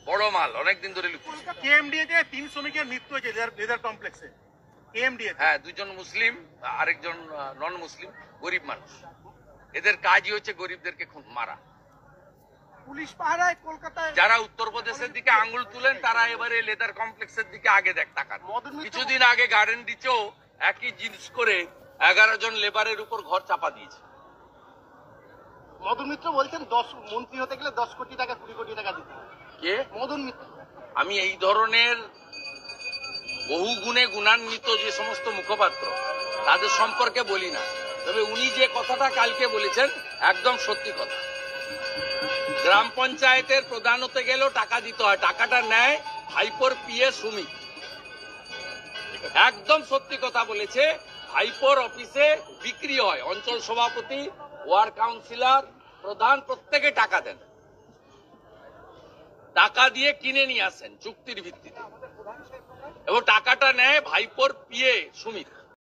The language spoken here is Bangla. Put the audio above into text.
বড় মাল, অনেকদিন ধরে লুকিয়েছে। কেএমডিএতে 3 শ্রমিকের মৃত্যু হয়েছে লেদার কমপ্লেক্সে। কেএমডিএ, হ্যাঁ, 2 জন মুসলিম, আরেকজন নন মুসলিম, গরিব মানুষ। এদের কাজই হচ্ছে গরিবদেরকে খুন মারা। পুলিশ পাহারায় কলকাতায় যারা উত্তরপ্রদেশের দিকে আঙ্গুল তুলেন তারা এবারে লেদার কমপ্লেক্সের দিকে আগে দেখ টাকার। কিছুদিন আগে গার্ডেন ডিচেও একই জিনিস করে 11 জন লেবারের উপর ঘর চাপা দিয়েছে। মদন মিত্র বলছেন 10 মন্ত্রী হতে গেলে 10 কোটি টাকা 20 কোটি টাকা দিতে হবে। কে? মদন মিত্র। আমি এই ধরনের বহু গুণে গুণান্বিত যে সমস্ত মুখপাত্র তাদের সম্পর্কে বলি না, তবে উনি যে কথাটা কালকে বলেছেন একদম সত্যি কথা। গ্রাম পঞ্চায়েতের প্রধান হতে গেলেও টাকা দিতে হয়, টাকাটা নেয় ভাইপোর পিএ সুমিত। একদম সত্যি কথা বলেছে। ভাইপোর অফিসে বিক্রি হয়, অঞ্চল সভাপতি, ওয়ার্ড কাউন্সিলর, প্রধান প্রত্যেকে টাকা দেন, টাকা দিয়ে কিনে নিয়ে আসেন চুক্তির ভিত্তিতে, এবং টাকাটা নেয় ভাইপোর পিএ সুমিত।